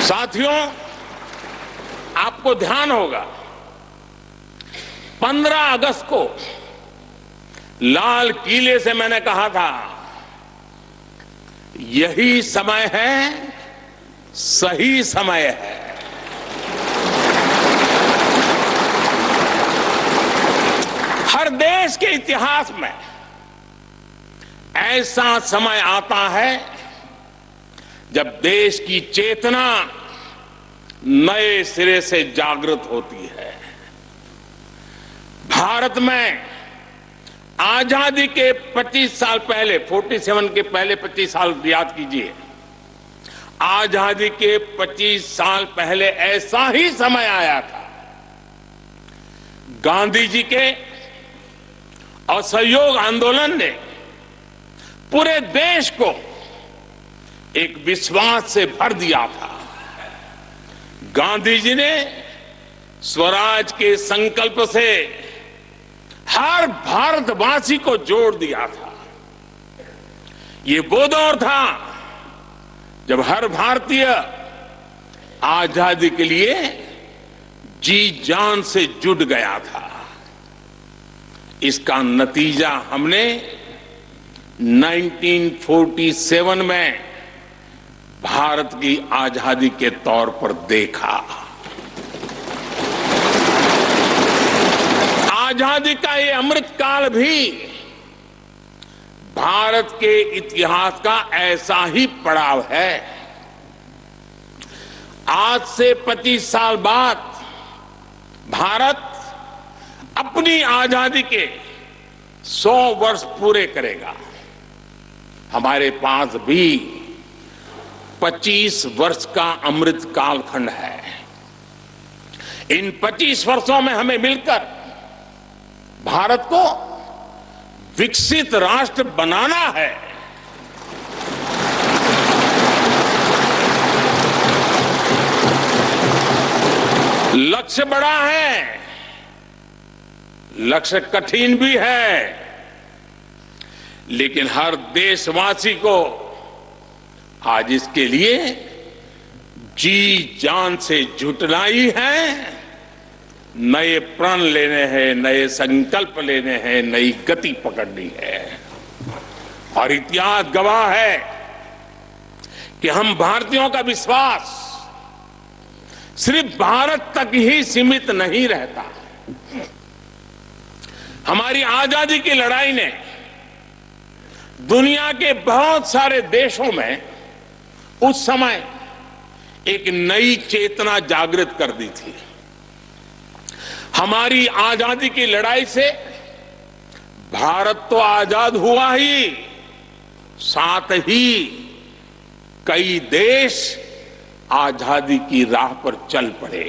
साथियों, आपको ध्यान होगा 15 अगस्त को लाल किले से मैंने कहा था, यही समय है, सही समय है। हर देश के इतिहास में ऐसा समय आता है जब देश की चेतना नए सिरे से जागृत होती है। भारत में आजादी के 25 साल पहले, 47 के पहले 25 साल याद कीजिए, आजादी के 25 साल पहले ऐसा ही समय आया था। गांधी जी के असहयोग आंदोलन ने पूरे देश को एक विश्वास से भर दिया था। गांधी जी ने स्वराज के संकल्प से हर भारतवासी को जोड़ दिया था। ये वो दौर था जब हर भारतीय आजादी के लिए जी जान से जुट गया था। इसका नतीजा हमने 1947 में भारत की आजादी के तौर पर देखा। आजादी का ये अमृतकाल भी भारत के इतिहास का ऐसा ही पड़ाव है। आज से 25 साल बाद भारत अपनी आजादी के 100 वर्ष पूरे करेगा। हमारे पास भी 25 वर्ष का अमृत कालखंड है। इन 25 वर्षों में हमें मिलकर भारत को विकसित राष्ट्र बनाना है। लक्ष्य बड़ा है, लक्ष्य कठिन भी है, लेकिन हर देशवासी को आज इसके लिए जी जान से जुटना ही है। नए प्रण लेने हैं, नए संकल्प लेने हैं, नई गति पकड़नी है। और इतिहास गवाह है कि हम भारतीयों का विश्वास सिर्फ भारत तक ही सीमित नहीं रहता। हमारी आजादी की लड़ाई ने दुनिया के बहुत सारे देशों में उस समय एक नई चेतना जागृत कर दी थी। हमारी आजादी की लड़ाई से भारत तो आजाद हुआ ही, साथ ही कई देश आजादी की राह पर चल पड़े।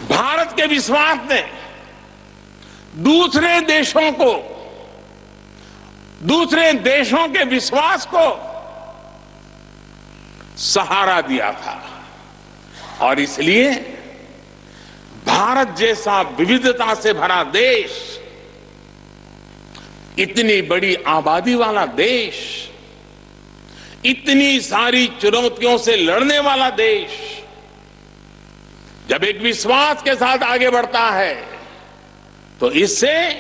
भारत के विश्वास ने दूसरे देशों के विश्वास को सहारा दिया था। और इसलिए भारत जैसा विविधता से भरा देश, इतनी बड़ी आबादी वाला देश, इतनी सारी चुनौतियों से लड़ने वाला देश जब एक विश्वास के साथ आगे बढ़ता है तो इससे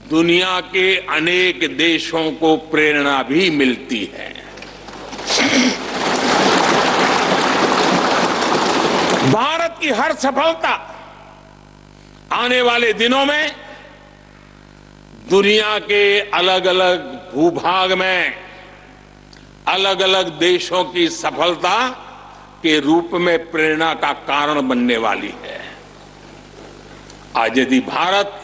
दुनिया के अनेक देशों को प्रेरणा भी मिलती है। भारत की हर सफलता आने वाले दिनों में दुनिया के अलग अलग भूभाग में अलग अलग देशों की सफलता के रूप में प्रेरणा का कारण बनने वाली है। आज यदि भारत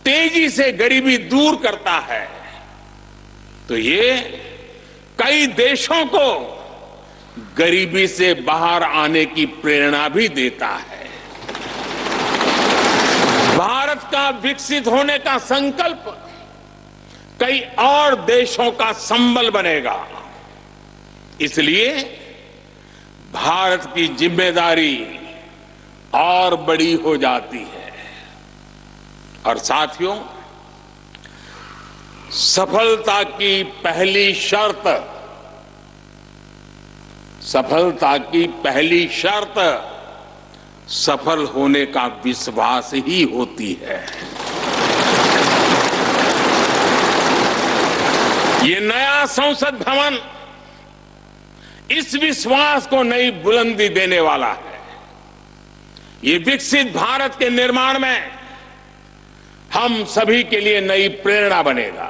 तेजी से गरीबी दूर करता है तो ये कई देशों को गरीबी से बाहर आने की प्रेरणा भी देता है। भारत का विकसित होने का संकल्प कई और देशों का संबल बनेगा। इसलिए भारत की जिम्मेदारी और बड़ी हो जाती है। और साथियों, सफलता की पहली शर्त सफलता की पहली शर्त सफल होने का विश्वास ही होती है। ये नया संसद भवन इस विश्वास को नई बुलंदी देने वाला है। ये विकसित भारत के निर्माण में हम सभी के लिए नई प्रेरणा बनेगा।